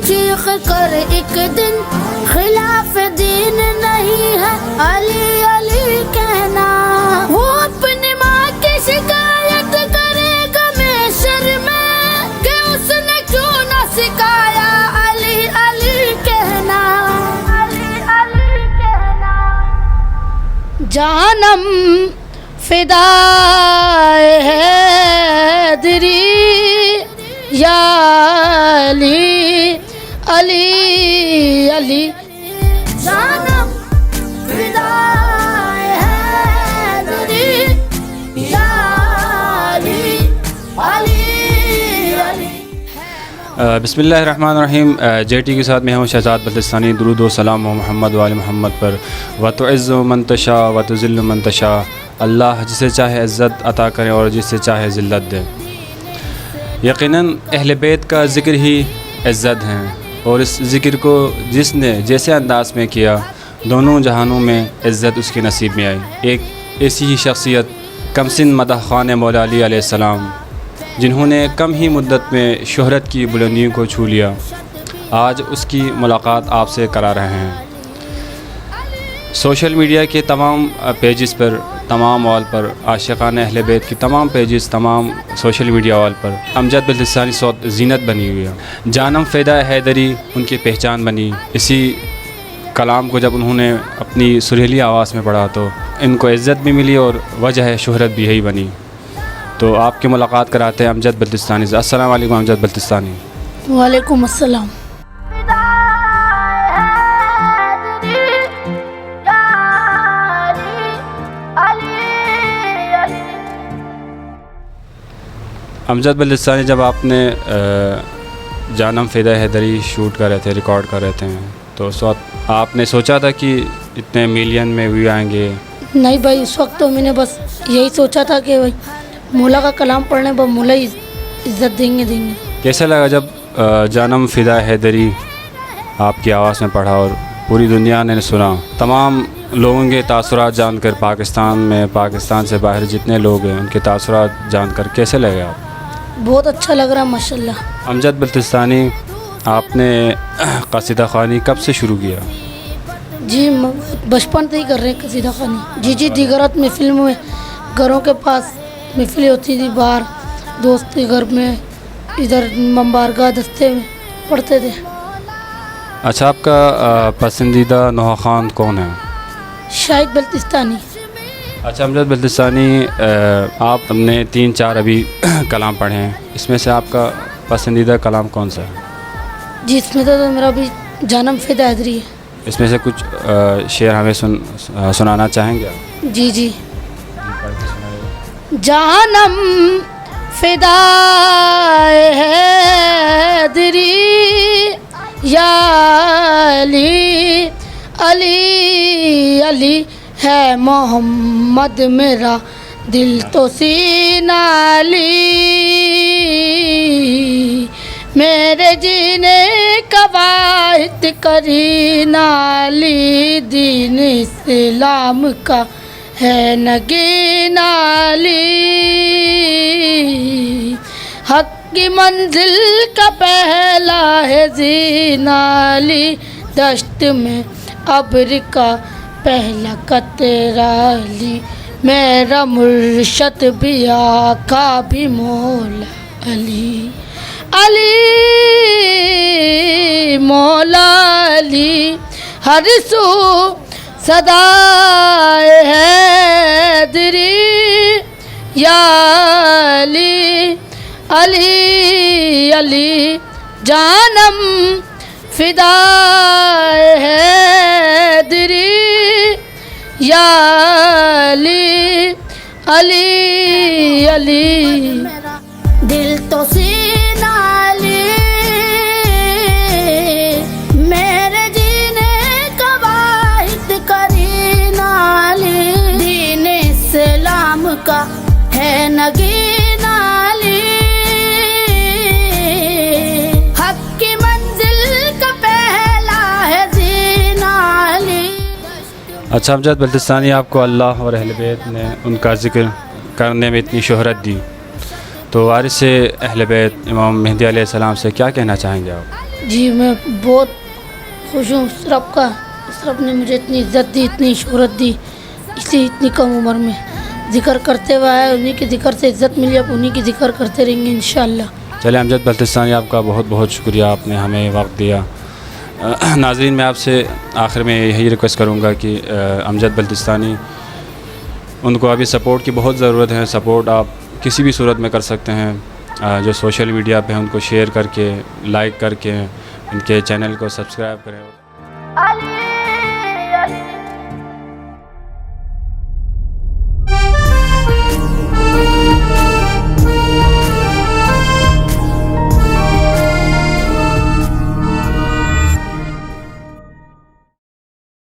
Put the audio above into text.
چیخ کر ایک دن خلاف دین نہیں ہے علی علی کہنا. وہ اپنی ماں کی شکایت کرے گا محشر میں کہ اس نے کیوں نہ سکھایا علی علی کہنا. علی علی کہنا. جانم فدائے حیدری یا علی علی علی. جانم فدائے حیدری یا علی علی علی. بسم اللہ الرحمن الرحیم. جے ٹی کے ساتھ میں ہوں شہزاد بلتستانی. درود و سلام و محمد و آل محمد پر. وتعز من تشاء وتذل من تشاء. اللہ جسے چاہے عزت عطا کرے اور جسے چاہے ذلت دے. یقیناً اہل بیت کا ذکر ہی عزت ہیں، اور اس ذکر کو جس نے جیسے انداز میں کیا دونوں جہانوں میں عزت اس کے نصیب میں آئی. ایک ایسی ہی شخصیت کمسن مدح خان مولا علی علیہ السلام، جنہوں نے کم ہی مدت میں شہرت کی بلندیوں کو چھو لیا، آج اس کی ملاقات آپ سے کرا رہے ہیں. سوشل میڈیا کے تمام پیجز پر، تمام وال پر، عاشقان اہل بیت کی تمام پیجز، تمام سوشل میڈیا وال پر امجد بلتستانی صوت زینت بنی ہوئی ہے. جانم فدا حیدری ان کی پہچان بنی. اسی کلام کو جب انہوں نے اپنی سریلی آواز میں پڑھا تو ان کو عزت بھی ملی اور وجہ شہرت بھی یہی بنی. تو آپ کی ملاقات کراتے ہیں امجد بلتستانی سے. السلام علیکم امجد بلتستانی. وعلیکم السلام. امجد بلتستانی، جب آپ نے جانم فدا حیدری شوٹ کر رہے تھے، ریکارڈ کر رہے تھے، تو اس وقت آپ نے سوچا تھا کہ اتنے ملین میں ویو آئیں گے؟ نہیں بھائی، اس وقت تو میں نے بس یہی سوچا تھا کہ بھائی مولا کا کلام پڑھنے پر مولا ہی عزت دیں گے. کیسا لگا جب جانم فدا حیدری آپ کی آواز میں پڑھا اور پوری دنیا نے سنا؟ تمام لوگوں کے تاثرات جان کر، پاکستان میں، پاکستان سے باہر جتنے لوگ ہیں ان کے تاثرات جان کر کیسے لگے آپ؟ بہت اچھا لگ رہا ہے ماشاء اللہ. امجد بلتستانی، آپ نے قصیدہ خوانی کب سے شروع کیا؟ جی بچپن سے ہی کر رہے ہیں قصیدہ خوانی. جی دیگرات محفل میں، گھروں کے پاس محفلیں ہوتی تھی، باہر دوست کے گھر میں، ادھر بارگاہ دستے میں پڑھتے تھے. اچھا، آپ کا پسندیدہ نوحہ خوان کون ہے؟ شاہد بلتستانی. اچھا امجد بلتستانی، آپ نے 3-4 ابھی کلام پڑھے ہیں، اس میں سے آپ کا پسندیدہ کلام کون سا ہے؟ جی اس میں تو میرا بھی جانم فدا حیدری ہے. اس میں سے کچھ شعر ہمیں سنانا چاہیں گے آپ؟ جی. جانم فدا حیدری یا علی علی علی ہے محمد میرا دل تو سینہ علی. میرے جینے کا واحد کرینہ علی. دین اسلام کا ہے نگینہ علی. حق کی منزل کا پہلا ہے زینہ علی. دشت میں ابر کا پہلا قطرہ علی. میرا مرشد بھی آقا بھی مولا علی. علی مولا علی ہر سو صدائے حیدری یا علی علی علی. جانم فدائے حیدری یا علی علی علی. دل تو سینہ علی، میرے جینے کا واحد کرینہ علی. دین اسلام کا ہے نگینہ علی. حق کی منزل کا پہلا ہے زینہ علی. اچھا امجد بلتستانی، آپ کو اللہ اور اہل بیت نے ان کا ذکر کرنے میں اتنی شہرت دی، تو وارث اہل بیت امام مہدی علیہ السلام سے کیا کہنا چاہیں گے آپ؟ جی میں بہت خوش ہوں اس رب کا. اس رب نے مجھے اتنی عزت دی, اتنی شہرت دی, اس لیے اتنی کم عمر میں ذکر کرتے ہوئے آئے. انہیں کے ذکر سے عزت ملی, اب انہیں کی ذکر کرتے رہیں گے انشاءاللہ. چلیں امجد بلتستانی, آپ کا بہت بہت شکریہ, آپ نے ہمیں وقت دیا. ناظرین, میں آپ سے آخر میں یہی ریکویسٹ کروں گا کہ امجد بلتستانی, ان کو ابھی سپورٹ کی بہت ضرورت ہے. سپورٹ آپ کسی بھی صورت میں کر سکتے ہیں. جو سوشل میڈیا پہ ہیں ان کو شیئر کر کے, لائک کر کے, ان کے چینل کو سبسکرائب کریں.